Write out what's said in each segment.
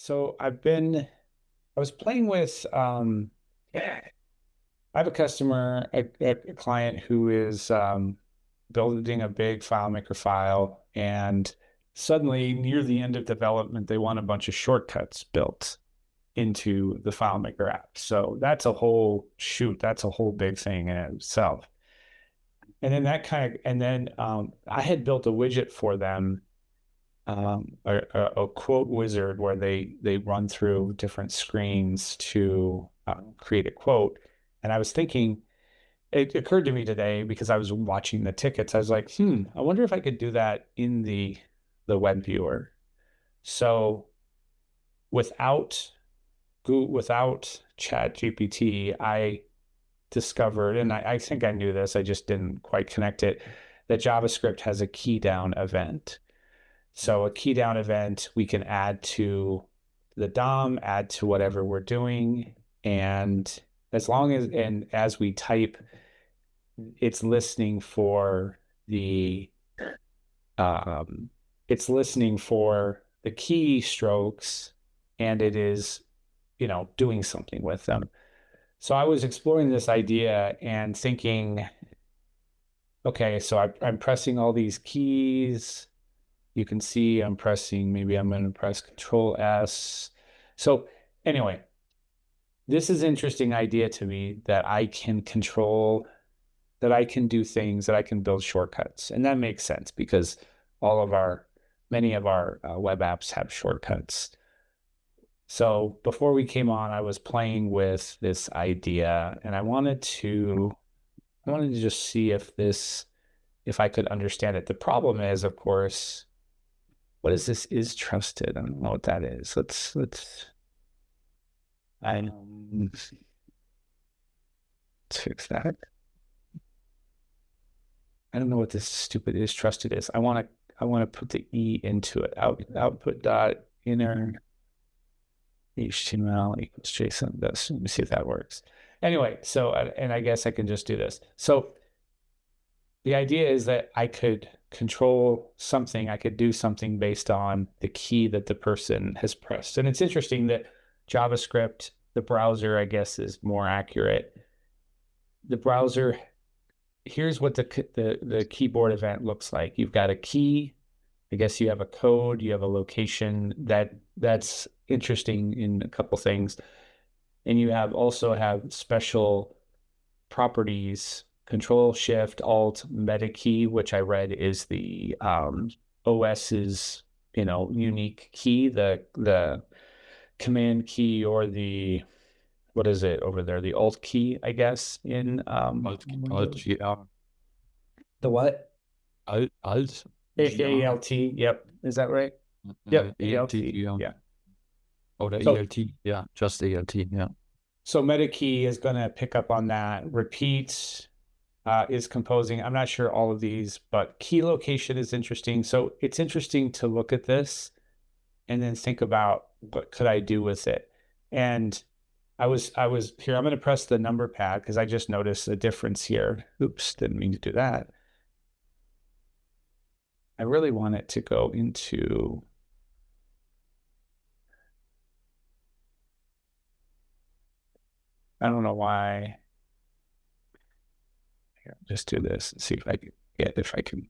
So I was playing with, I have a customer, a client who is building a big FileMaker file, and suddenly near the end of development, they want a bunch of shortcuts built into the FileMaker app. So that's a whole shoot. That's a whole big thing in itself. And then I had built a widget for them, a quote wizard where they run through different screens to create a quote. And I was thinking, it occurred to me today because I was watching the tickets. I was like, I wonder if I could do that in the web viewer. So without without Chat GPT, I discovered, and I think I knew this, I just didn't quite connect it, that JavaScript has a key down event. So a key down event we can add to the DOM, add to whatever we're doing, and as we type, it's listening for the um, it's listening for the keystrokes, and it is, doing something with them. So I was exploring this idea and thinking, okay, so I'm pressing all these keys. You can see maybe I'm going to press Control S. So anyway, this is an interesting idea to me that I can control, that I can do things, that I can build shortcuts. And that makes sense because many of our web apps have shortcuts. So before we came on, I was playing with this idea and I wanted to just see if I could understand it. The problem is, of course, what is this is trusted? I don't know what that is. Let's fix that. I don't know what this stupid is trusted is. I want to put the E into it. Output dot inner HTML equals JSON. Let me see if that works. Anyway, so, and I guess I can just do this. So the idea is that I could control something, I could do something based on the key that the person has pressed. And it's interesting that JavaScript, the browser, I guess, is more accurate. The browser, here's what the keyboard event looks like. You've got a key, I guess you have a code, you have a location. That's interesting in a couple things. And you also have special properties, Control Shift Alt Meta key, which I read is the OS's unique key, the command key, or the, what is it over there, the Alt key, I guess, in Alt, yeah. the what? Alt. ALT. Yep, is that right? Yep, ALT. yeah. Yeah. Or the So ELT, yeah, just ELT, yeah. so meta key is going to pick up on that. Repeat is composing. I'm not sure all of these, but key location is interesting. So it's interesting to look at this and then think about what could I do with it. And I was here. I'm going to press the number pad because I just noticed a difference here. Oops, didn't mean to do that. I really want it to go into. I don't know why. Here, just do this and see if I can.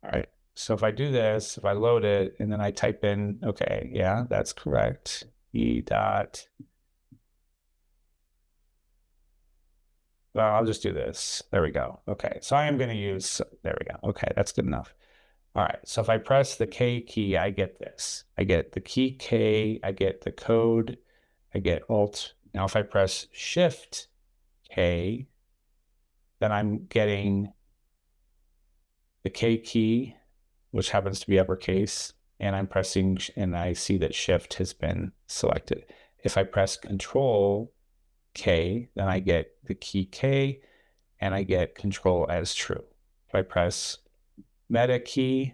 All right. So if I do this, if I load it and then I type in, okay, yeah, that's correct. E dot. Well, I'll just do this. There we go. Okay. So I am going to use, there we go. Okay. That's good enough. All right. So if I press the K key, I get this. I get the key K, I get the code, I get Alt. Now, if I press Shift K, then I'm getting the K key, which happens to be uppercase, and I'm pressing, and I see that Shift has been selected. If I press Control K, then I get the key K, and I get Control as true. If I press Meta key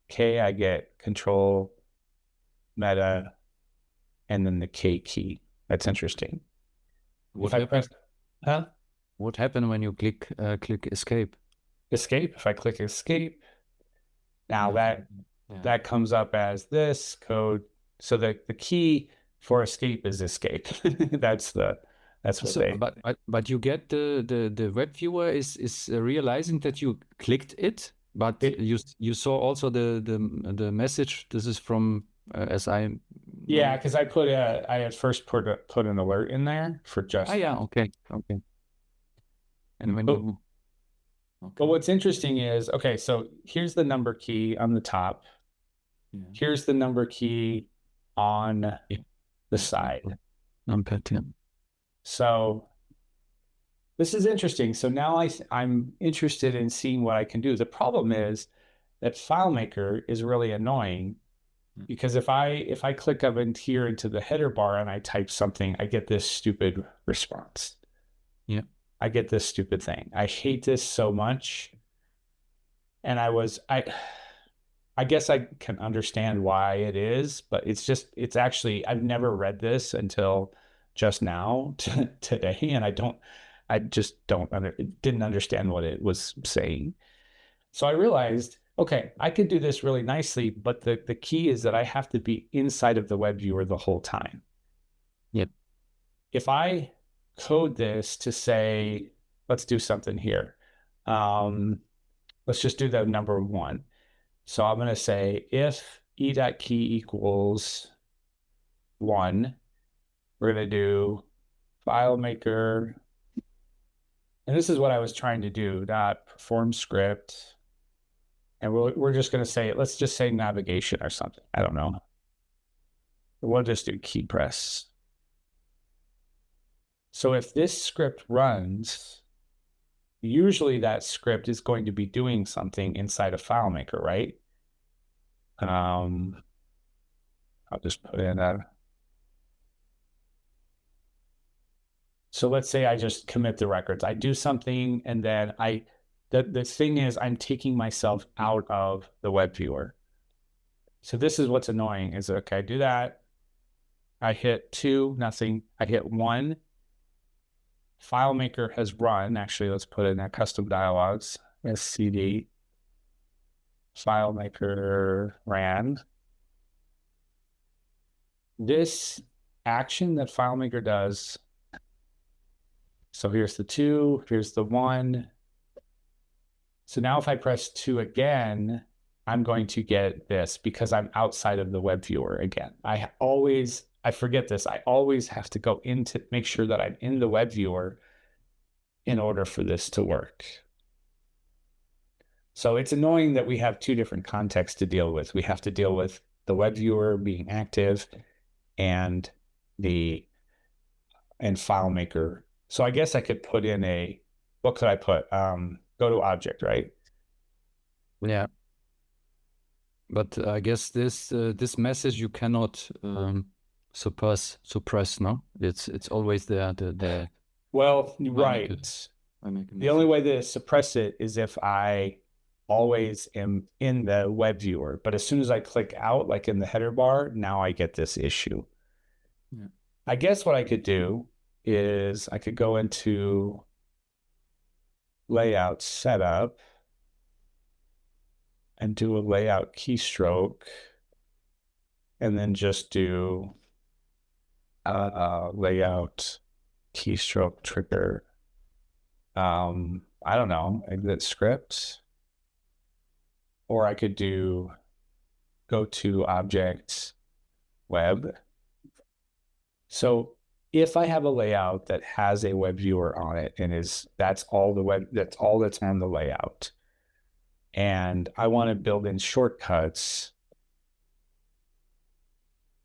K, I get Control Meta, and then the K key. That's interesting. What if I press, huh? What happened when you click Escape? Escape. If I click Escape, now that Yeah. that comes up as this code. So the key for escape is escape. That's what So, they. but you get the web viewer is realizing that you clicked it, but It, you saw also the message. This is from as I yeah, know. because I had first put an alert in there for Ah, just. yeah, okay, okay. And when But, you but okay, what's interesting is, okay, so here's the number key on the top. yeah, Here's the number key on yeah, the yeah, side. numpad, yeah. So this is interesting. So now I'm interested in seeing what I can do. The problem is that FileMaker is really annoying because if I click up in here into the header bar and I type something, I get this stupid response. Yeah. I get this stupid thing. I hate this so much. And I guess I can understand why it is, but it's actually, I've never read this until just now today. And I just didn't understand what it was saying. So I realized, okay, I could do this really nicely, but the key is that I have to be inside of the web viewer the whole time. Yep. If I code this to say, let's do something here. Let's just do the number one. So I'm going to say if e.key equals 1, we're going to do FileMaker. And this is what I was trying to do, dot perform script. And we're just going to say, let's just say navigation or something. I don't know. We'll just do key press. So if this script runs, usually that script is going to be doing something inside of FileMaker, right? I'll just put in a. So let's say I just commit the records. I do something and then the thing is I'm taking myself out of the web viewer. So this is what's annoying is, okay, I do that. I hit 2, nothing. I hit 1. FileMaker has run. Actually, let's put in that custom dialogs. SCD. FileMaker ran. This action that FileMaker does. So here's the 2, here's the 1. So now if I press 2 again, I'm going to get this because I'm outside of the web viewer again. I forget this. I always have to go into make sure that I'm in the web viewer in order for this to work. So it's annoying that we have two different contexts to deal with. We have to deal with the web viewer being active and FileMaker. So I guess I could put in what could I put? Go to object, right? Yeah. But I guess this message you cannot suppress, no? It's always there. Well, I right. make a The only message. way to suppress it is if I always am in the web viewer. But as soon as I click out, like in the header bar, now I get this issue. Yeah. I guess what I could do is I could go into layout setup and do a layout keystroke and then just do layout keystroke trigger. I don't know, exit script. Or I could do go to object web. So if I have a layout that has a web viewer on it and that's all that's on the layout, and I want to build in shortcuts,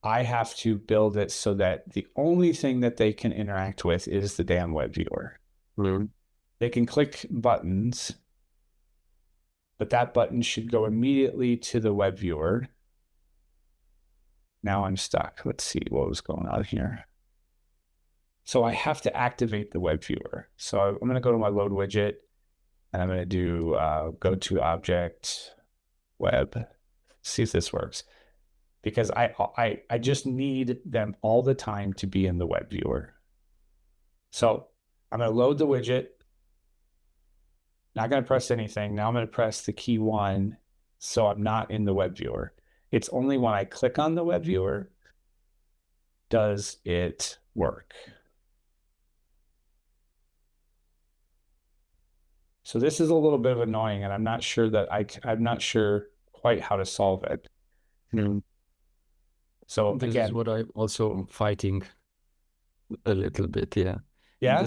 I have to build it so that the only thing that they can interact with is the damn web viewer. Mm-hmm. They can click buttons, but that button should go immediately to the web viewer. Now I'm stuck. Let's see what was going on here. So I have to activate the web viewer. So I'm going to go to my load widget and I'm going to do go to object web. See if this works. Because I just need them all the time to be in the web viewer. So I'm going to load the widget. Not going to press anything. Now I'm going to press the key 1. so I'm not in the web viewer. It's only when I click on the web viewer does it work. So this is a little bit of annoying, and I'm not sure that I'm not sure quite how to solve it. So This again, is what I'm also fighting a little bit, yeah. yeah,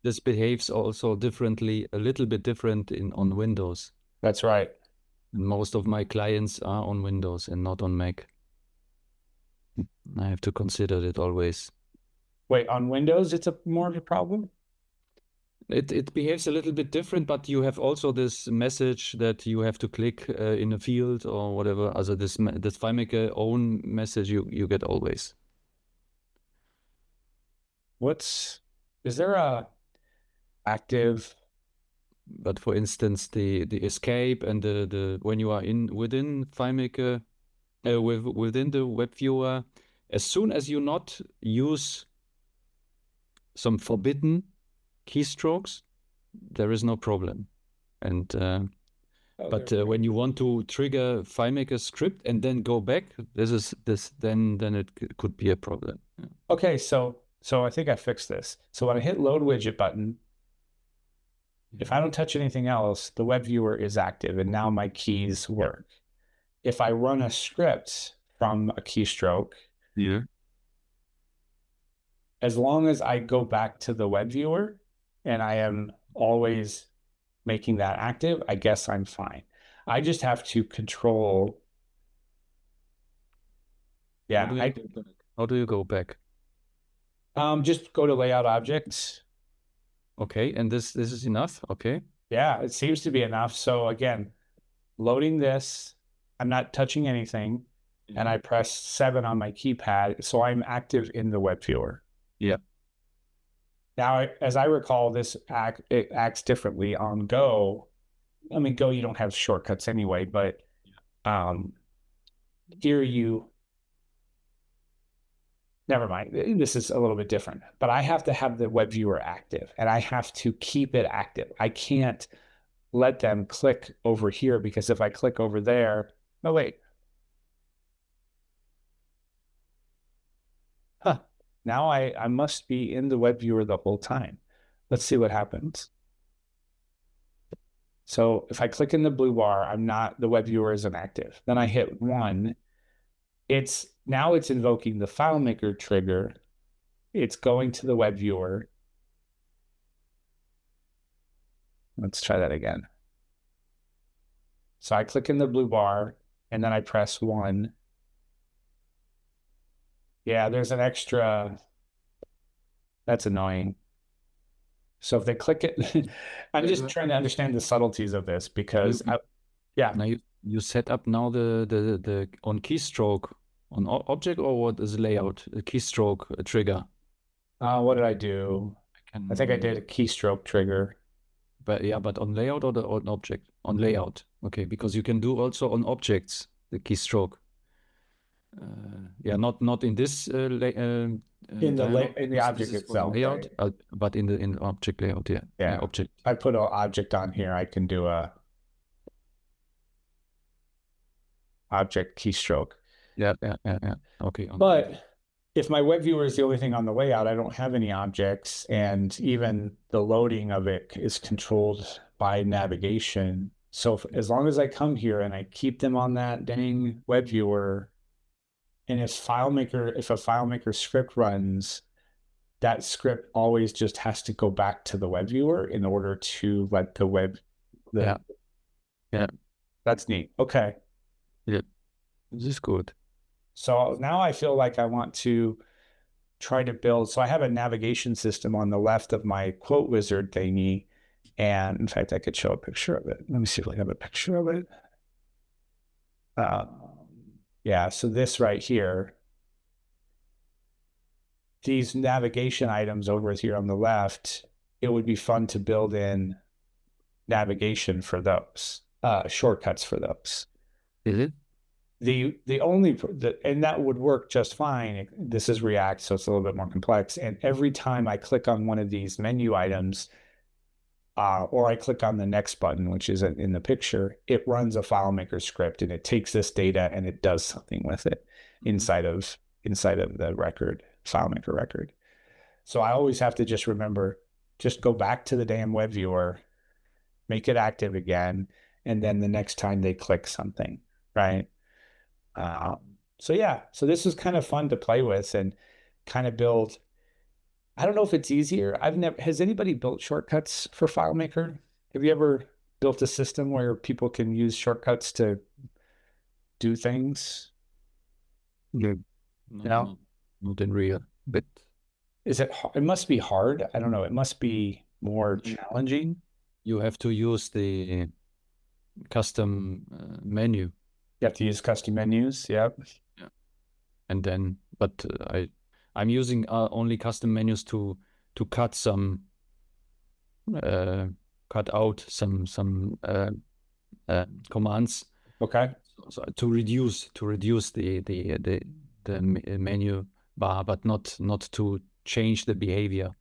This behaves also differently, a little bit different on Windows. that's right. And most of my clients are on Windows and not on Mac. I have to consider it always. Wait, on Windows, it's more of a problem? It behaves a little bit different, but you have also this message that you have to click in a field or whatever. Also this FileMaker own message you get always. Is there a active? But for instance, the escape and the when you are within FileMaker, within the web viewer, as soon as you not use some forbidden keystrokes, there is no problem. And but when you want to trigger FileMaker script and then go back, then it could be a problem. Yeah. Okay, so I think I fixed this. So when I hit load widget button, if I don't touch anything else, the web viewer is active, and now my keys work. If I run a script from a keystroke, yeah, as long as I go back to the web viewer and I am always making that active, I guess I'm fine. I just have to control. Yeah. How do you go back? Just go to layout objects. Okay, and this is enough. Okay. Yeah, it seems to be enough. So again, loading this, I'm not touching anything, and I press 7 on my keypad, so I'm active in the web viewer. Yeah. Now, as I recall, it acts differently on Go. I mean, Go, you don't have shortcuts anyway, but here never mind. This is a little bit different, but I have to have the web viewer active, and I have to keep it active. I can't let them click over here, because if I click over there, no, wait. Huh. Now I must be in the web viewer the whole time. Let's see what happens. So if I click in the blue bar, the web viewer isn't active. Then I hit 1. Now it's invoking the FileMaker trigger. It's going to the web viewer. Let's try that again. So I click in the blue bar, and then I press 1. Yeah, there's an extra. That's annoying. So if they click it, I'm just trying to understand the subtleties of this, because yeah. Now you set up now the on keystroke on object, or what is layout? A keystroke trigger. What did I do? I think I did a keystroke trigger. But yeah, but on layout or on object? On layout. Okay, because you can do also on objects the keystroke. Yeah, not in this in the object itself, layout, right? But in the object layout, yeah. Yeah, object. I put an object on here. I can do a object keystroke. Yeah. Okay. But if my web viewer is the only thing on the layout, I don't have any objects, and even the loading of it is controlled by navigation. So as long as I come here and I keep them on that dang web viewer, and if a FileMaker script runs, that script always just has to go back to the web viewer in order to let the web. Yeah. That's neat. Okay. Yeah. This is good. So now I feel like I want to try to build. So I have a navigation system on the left of my quote wizard thingy. And in fact, I could show a picture of it. Let me see if I have a picture of it. Yeah, so this right here, these navigation items over here on the left, it would be fun to build in navigation for those, shortcuts for those. Is it? And that would work just fine. This is React, so it's a little bit more complex. And every time I click on one of these menu items, or I click on the next button, which is in the picture, it runs a FileMaker script and it takes this data and it does something with it inside of the record, FileMaker record. So I always have to just remember, just go back to the damn web viewer, make it active again, and then the next time they click something, right? So yeah, so this is kind of fun to play with and kind of build. I don't know if it's easier. Has anybody built shortcuts for FileMaker? Have you ever built a system where people can use shortcuts to do things? No, No? not in real, but It must be hard. I don't know. It must be more challenging. you have to use the custom menu. You have to use custom menus. Yep. Yeah. And then, but I'm using only custom menus to cut out some commands. Okay. So to reduce the menu bar, but not to change the behavior.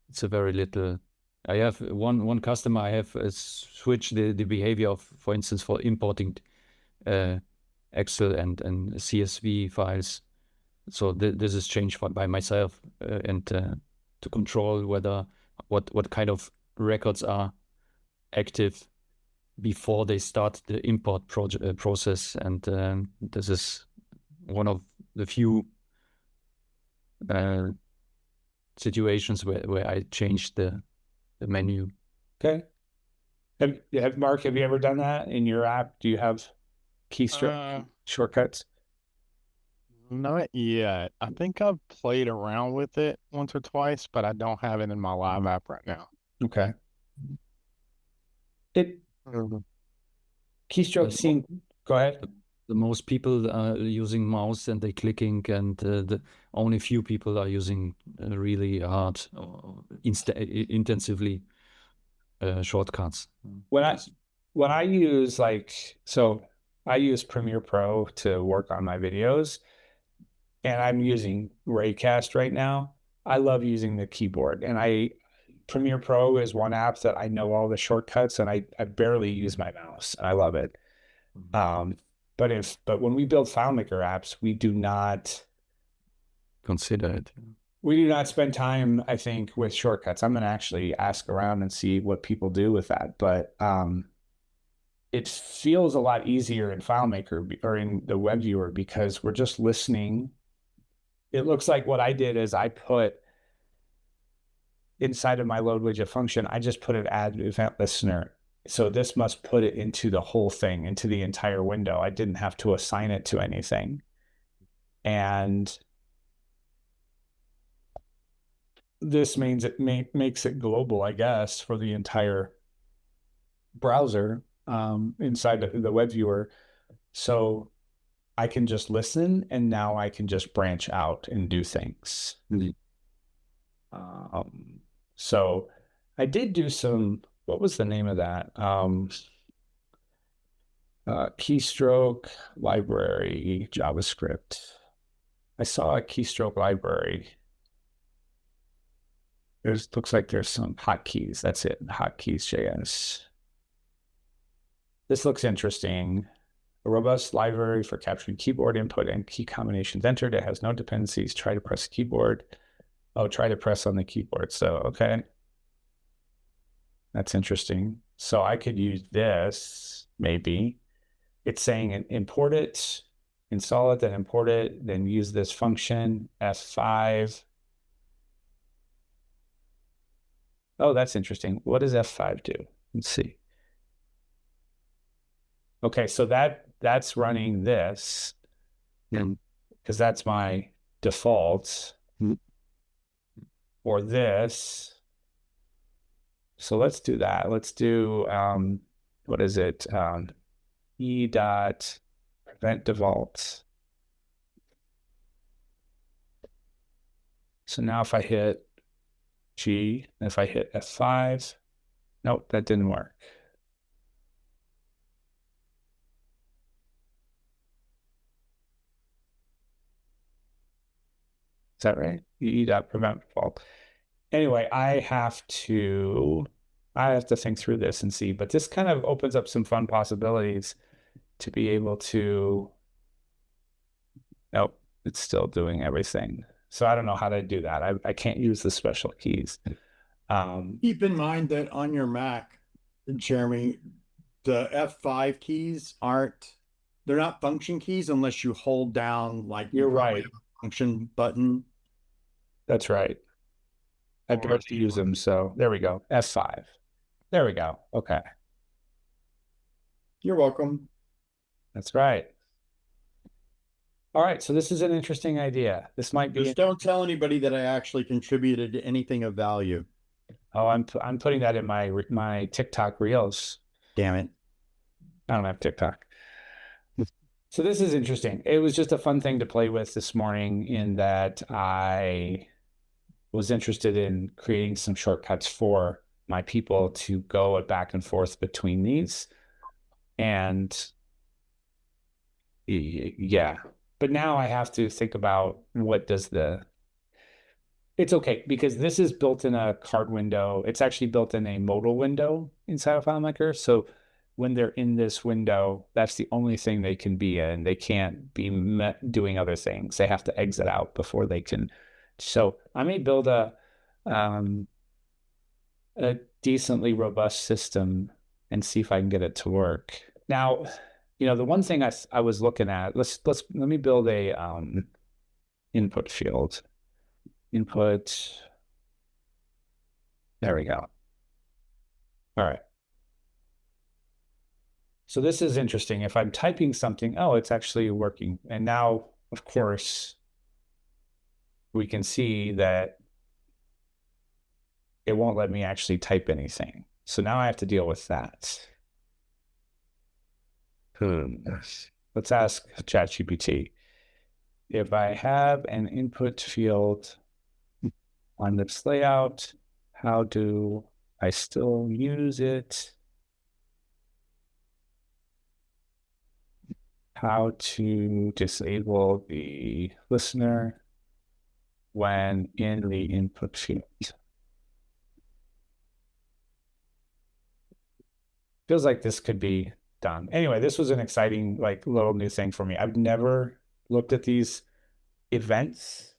It's a very little. I have one customer. I have switched the behavior of, for instance, for importing Excel and CSV files. So this is changed by myself and to control whether what kind of records are active before they start the import process. And this is one of the few situations where I changed the menu. Okay. Mark, have you ever done that in your app? Do you have keystroke shortcuts? Not yet. I think I've played around with it once or twice, but I don't have it in my live app right now. Okay. Mhm. Keystroke seem. Go ahead. The most people are using mouse and they clicking, and the only few people are using really hard or intensively shortcuts. When I use I use Premiere Pro to work on my videos, and I'm using Raycast right now. I love using the keyboard, and Premiere Pro is one app that I know all the shortcuts, and I barely use my mouse, and I love it. But when we build FileMaker apps, we do not consider it. We do not spend time, I think, with shortcuts. I'm going to actually ask around and see what people do with that. But it feels a lot easier in FileMaker or in the web viewer because we're just listening. It looks like what I did is I put inside of my load widget function, I just put an add event listener. So this must put it into the whole thing, into the entire window. I didn't have to assign it to anything. And this means it makes it global, I guess, for the entire browser inside the web viewer. So I can just listen, and now I can just branch out and do things. So I did do some, what was the name of that? Keystroke library JavaScript. I saw a keystroke library. Looks like there's some hotkeys. That's it. Hotkeys.js. This looks interesting. A robust library for capturing keyboard input and key combinations entered. It has no dependencies. Try to press the keyboard. Oh, try to press on the keyboard. So, okay. That's interesting. So I could use this, maybe. It's saying import it, install it, then import it, then use this function, F5. Oh, that's interesting. What does F5 do? Let's see. Okay, so that's running this, because that's my default, or this. So let's do that. Let's do what is it? E dot prevent default. So now if I hit G, if I hit F5, nope, that didn't work. Is that right? E dot prevent default. Anyway, I have to I have to think through this and see, but this kind of opens up some fun possibilities to be able to, nope, it's still doing everything. So I don't know how to do that. I can't use the special keys. Keep in mind that on your Mac, Jeremy, the F5 keys they're not function keys unless you hold down, like, You're you probably right. have a function button. That's right. I barely use them, so there we go. F5. There we go. Okay. You're welcome. That's right. All right, so this is an interesting idea. This might be. Just don't tell anybody that I actually contributed to anything of value. Oh, I'm putting that in my TikTok reels. Damn it. I don't have TikTok. So this is interesting. It was just a fun thing to play with this morning, in that I was interested in creating some shortcuts for my people to go back and forth between these. And yeah, but now I have to think about it's okay, because this is built in a card window. It's actually built in a modal window inside of FileMaker. So when they're in this window, that's the only thing they can be in. They can't be doing other things. They have to exit out before they can. So I may build a decently robust system and see if I can get it to work. Now, the one thing I was looking at, let me build a input field. Input. There we go. All right. So this is interesting. If I'm typing something, oh, it's actually working. And now, of course, we can see that it won't let me actually type anything. So now I have to deal with that. Let's ask ChatGPT. If I have an input field on this layout, how do I still use it? How to disable the listener when in the input field. Feels like this could be done. Anyway, this was an exciting, little new thing for me. I've never looked at these events.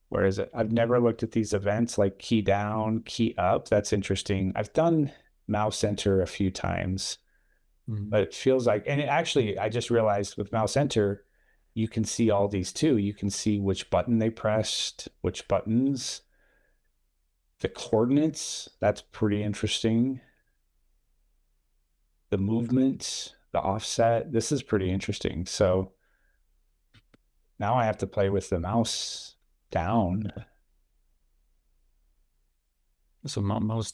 Where is it? I've never looked at these events, like key down, key up. That's interesting. I've done mouse enter a few times, but it feels like, and I just realized with mouse enter, you can see all these too. You can see which button they pressed, which buttons, the coordinates. That's pretty interesting. The movement, the offset. This is pretty interesting. So now I have to play with the mouse down. So mouse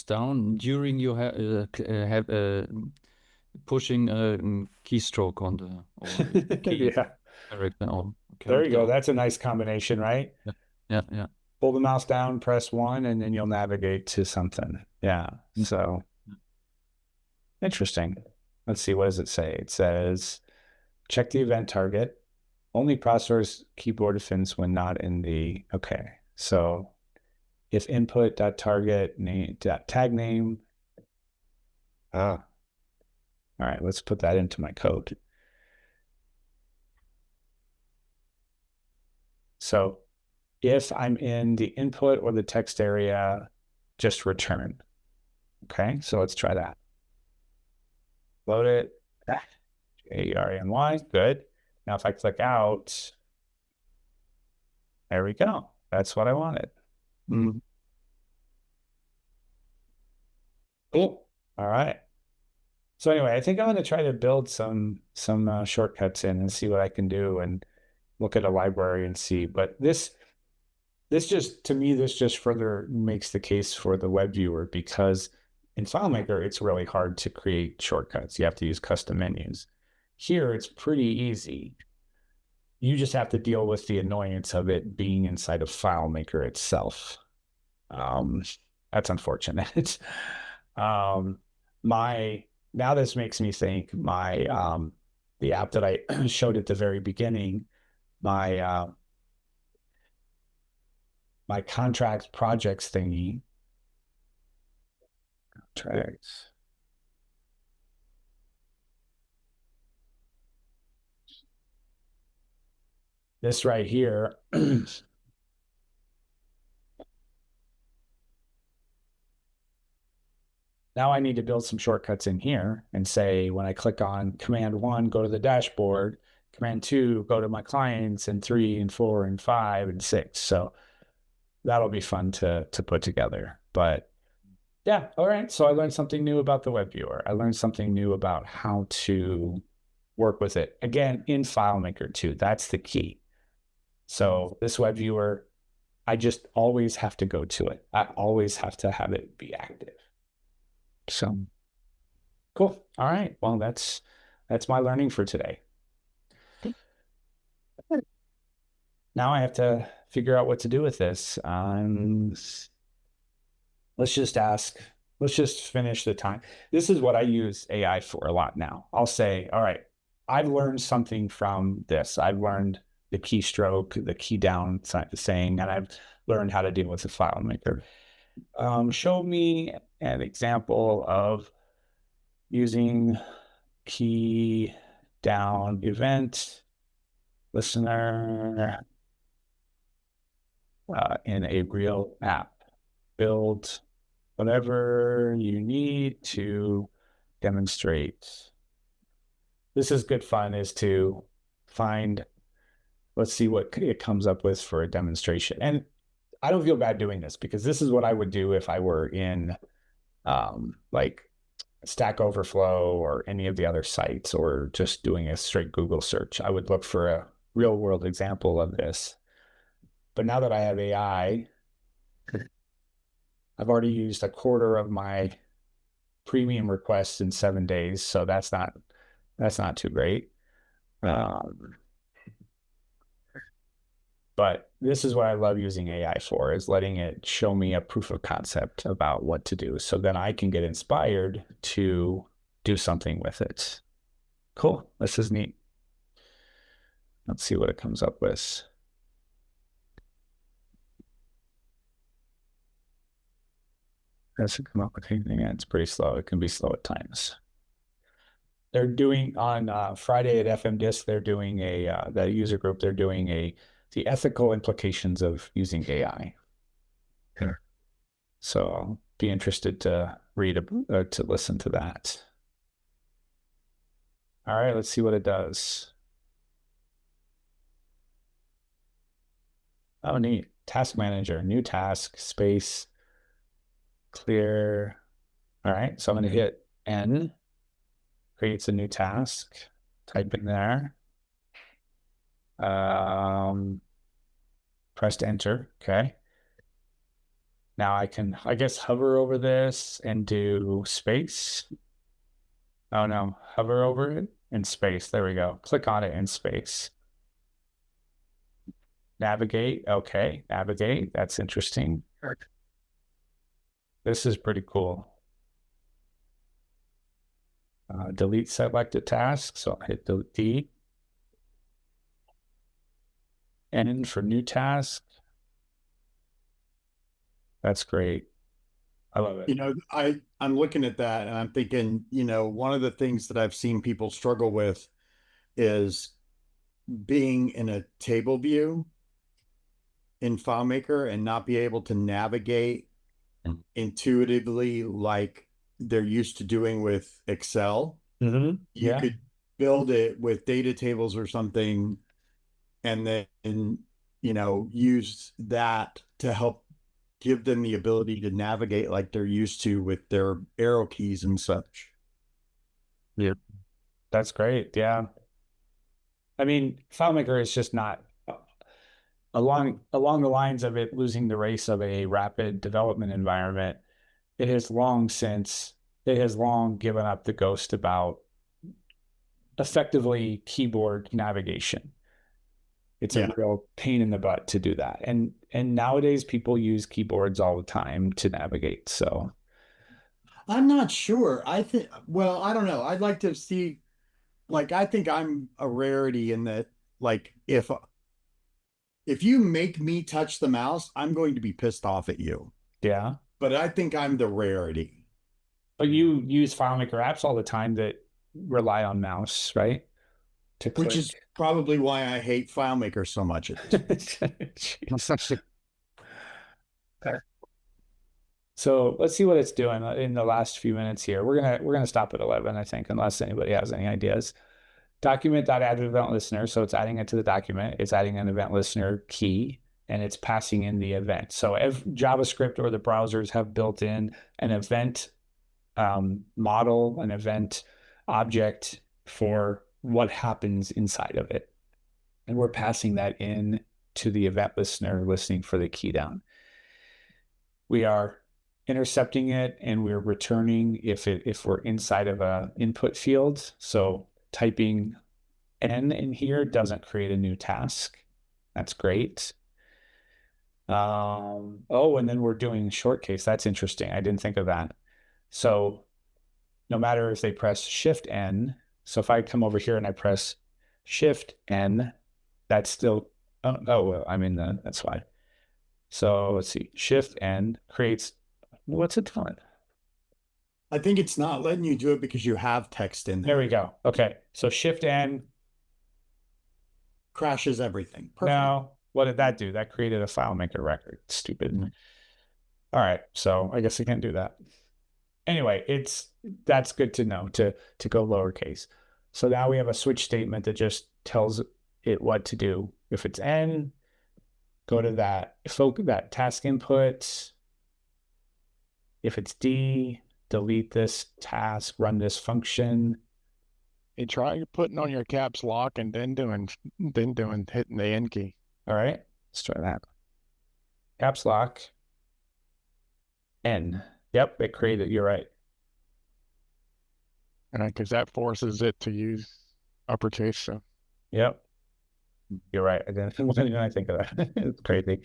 down during you have pushing a keystroke on the key Yeah. character. There you go. That's a nice combination, right? Yeah. Pull the mouse down, press 1, and then you'll navigate to something. Yeah. So interesting. Let's see. What does it say? It says, check the event target. Only processors keyboard offends when not in the, okay. So if input.target name tag name. All right, let's put that into my code. So if I'm in the input or the text area, just return. Okay, so let's try that. Load it. A-R-N-Y, good. Now if I click out, there we go. That's what I wanted. Cool. All right. So anyway, I think I'm going to try to build some shortcuts in and see what I can do, and look at a library and see. But this just further makes the case for the web viewer, because in FileMaker, it's really hard to create shortcuts. You have to use custom menus. Here, it's pretty easy. You just have to deal with the annoyance of it being inside of FileMaker itself. That's unfortunate. Now this makes me think the app that I showed at the very beginning, my contract projects thingy, Contracts. This right here. Now I need to build some shortcuts in here and say, when I click on command 1, go to the dashboard, command 2, go to my clients, and 3 and 4 and 5 and 6. So that'll be fun to put together. But yeah, all right. So I learned something new about the web viewer. I learned something new about how to work with it. Again, in FileMaker too. That's the key. So this web viewer, I just always have to go to it. I always have to have it be active. So cool. All right. Well, that's my learning for today. Now I have to figure out what to do with this. Let's just finish the time. This is what I use AI for a lot now. I'll say, all right, I've learned something from this. I've learned the keystroke, the key down saying, and I've learned how to deal with the FileMaker. Show me an example of using key down event listener in a real app. Build whatever you need to demonstrate. This is good fun, is to find, let's see what it comes up with for a demonstration. And I don't feel bad doing this because this is what I would do if I were in like Stack Overflow or any of the other sites, or just doing a straight Google search. I would look for a real world example of this. But now that I have AI, I've already used a quarter of my premium requests in 7 days, so that's not too great. But this is what I love using AI for, is letting it show me a proof of concept about what to do, so then I can get inspired to do something with it. Cool. This is neat. Let's see what it comes up with. Doesn't come up with anything. It's pretty slow. It can be slow at times. They're doing on Friday at FM Disk, they're doing the user group, they're doing the ethical implications of using AI. Yeah. So I'll be interested to read to listen to that. All right, let's see what it does. Oh, neat. Task manager, new task, space, clear. All right, so I'm going to hit N, creates a new task, type in there. Pressed enter. Okay. Now I can, I guess, hover over this and do space. Oh no, hover over it and space. There we go. Click on it and space. Navigate. Okay, navigate. That's interesting. This is pretty cool. Delete selected task. So I'll hit delete. N for new task. That's great. I love it. You know, I'm looking at that and I'm thinking, you know, one of the things that I've seen people struggle with is being in a table view in FileMaker and not be able to navigate intuitively like they're used to doing with Excel. Mm-hmm. You could build it with data tables or something, and then, you know, use that to help give them the ability to navigate like they're used to with their arrow keys and such. Yeah, that's great. Yeah. I mean, FileMaker is just not along the lines of it losing the race of a rapid development environment. It has long given up the ghost about effectively keyboard navigation. It's a real pain in the butt to do that. And nowadays people use keyboards all the time to navigate. So I'm not sure. I think, well, I don't know. I'd like to see, like, I think I'm a rarity in that, like, if you make me touch the mouse, I'm going to be pissed off at you. yeah. But I think I'm the rarity. But you use FileMaker apps all the time that rely on mouse, right? To click. Which is probably why I hate FileMaker so much. Jeez. So let's see what it's doing in the last few minutes here. We're gonna stop at 11, I think, unless anybody has any ideas. Document.add event listener. So it's adding it to the document. It's adding an event listener key, and it's passing in the event. So if JavaScript or the browsers have built in an event model, an event object for what happens inside of it. And we're passing that in to the event listener listening for the key down. We are intercepting it, and we're returning if we're inside of a input field. So typing N in here doesn't create a new task. That's great. Oh, and then we're doing short case. That's interesting. I didn't think of that. So no matter if they press Shift N, so if I come over here and I press Shift N, that's still, well, I'm in that's why. So let's see, Shift N creates, what's it doing? I think it's not letting you do it because you have text in there. There we go. Okay, so Shift N Crashes everything. Perfect. Now, what did that do? That created a FileMaker record. Stupid. All right, so I guess I can't do that. Anyway, that's good to know to go lowercase. So now we have a switch statement that just tells it what to do. If it's N, go to that task input. If it's D, delete this task, run this function. You try putting on your caps lock and then hitting the N key. All right, let's try that. Caps lock. N. Yep, it created. You're right. And because that forces it to use uppercase. So. Yep. You're right. I didn't think of that. It's crazy.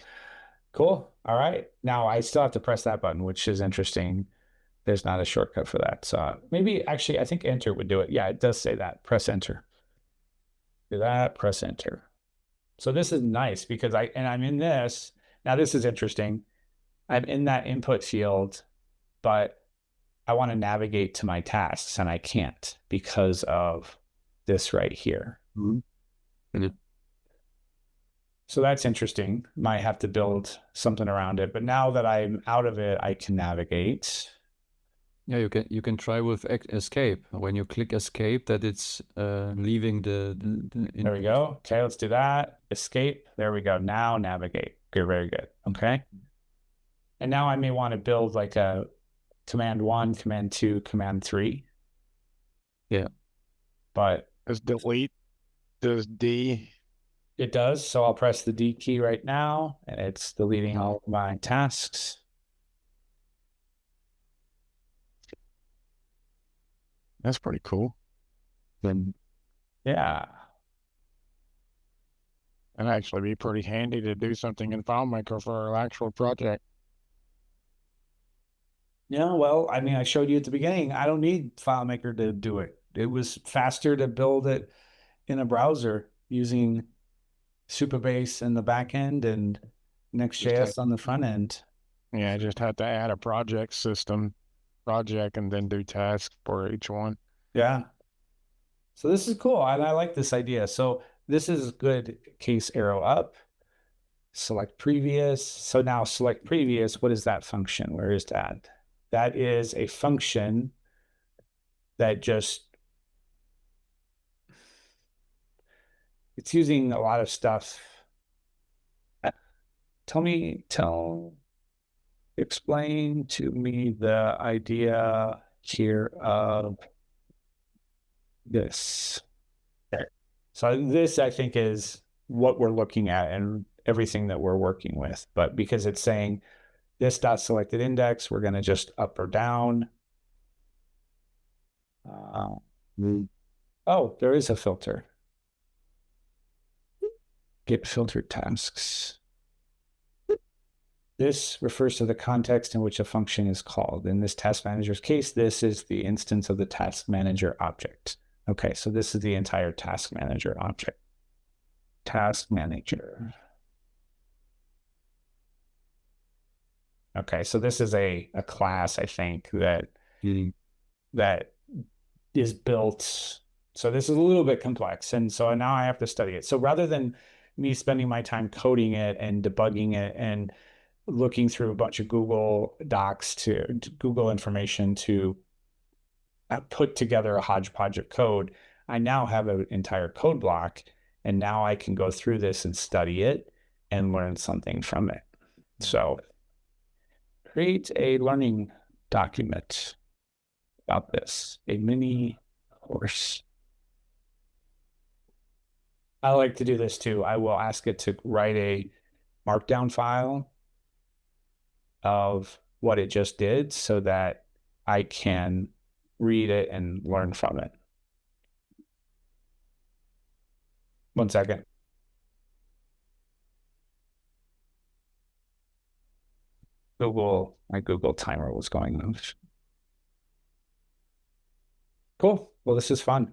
Cool. All right. Now I still have to press that button, which is interesting. There's not a shortcut for that. So maybe actually I think enter would do it. Yeah, it does say that. Press enter. Do that, press enter. So this is nice because I'm in this. Now this is interesting. I'm in that input field, but I want to navigate to my tasks and I can't because of this right here. Mm-hmm. So that's interesting. Might have to build something around it. But now that I'm out of it, I can navigate. Yeah, you can try with escape. When you click escape, that it's leaving the There we go. Okay, let's do that. Escape. There we go. Now navigate. Good, very good. Okay. And now I may want to build like a command 1, command 2, command 3. Yeah. But does delete, does D? It does. So I'll press the D key right now, and it's deleting all of my tasks. That's pretty cool. Then Yeah. That'd actually be pretty handy to do something in FileMaker for our actual project. Yeah, well, I mean, I showed you at the beginning, I don't need FileMaker to do it. It was faster to build it in a browser using Supabase in the back end and Next.js on the front end. Yeah, I just have to add a project and then do tasks for each one. Yeah. So this is cool. And I like this idea. So this is good. Case arrow up, select previous. So now select previous. What is that function? Where is that? That is a function that it's using a lot of stuff. Explain to me the idea here of this. So this, I think, is what we're looking at and everything that we're working with. But because it's saying this dot selected index, we're going to just up or down. Oh, there is a filter. Get filtered tasks. This refers to the context in which a function is called. In this task manager's case, this is the instance of the task manager object. Okay, so this is the entire task manager object. Task manager. Okay, so this is a class, I think, that that is built. So this is a little bit complex. And so now I have to study it. So rather than me spending my time coding it and debugging it and looking through a bunch of Google Docs to Google information to put together a hodgepodge of code, I now have an entire code block, and now I can go through this and study it and learn something from it. So create a learning document about this, a mini course. I like to do this too. I will ask it to write a markdown file of what it just did so that I can read it and learn from it. 1 second. My Google timer was going on. Cool. Well, this is fun.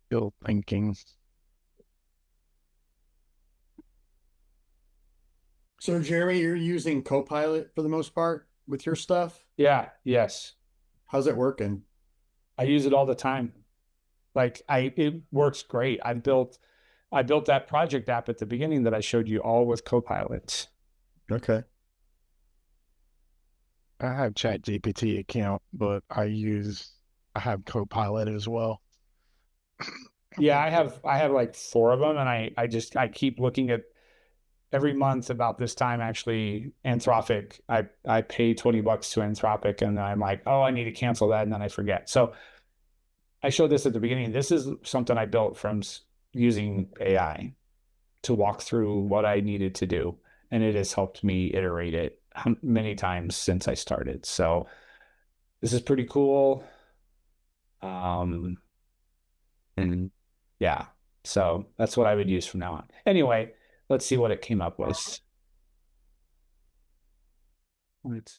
Still thinking. So Jeremy, you're using Copilot for the most part with your stuff. Yeah. Yes. How's it working? I use it all the time. Like it works great. I built that project app at the beginning that I showed you all with Copilot. Okay. I have ChatGPT account, but I have Copilot as well. Yeah, I have like 4 of them, and I keep looking at every month about this time. Actually, Anthropic, I pay $20 to Anthropic, and then I'm like, oh, I need to cancel that, and then I forget. So I showed this at the beginning. This is something I built from using AI to walk through what I needed to do, and it has helped me iterate it many times since I started. So this is pretty cool. And yeah, so that's what I would use from now on. Anyway, let's see what it came up with. Let's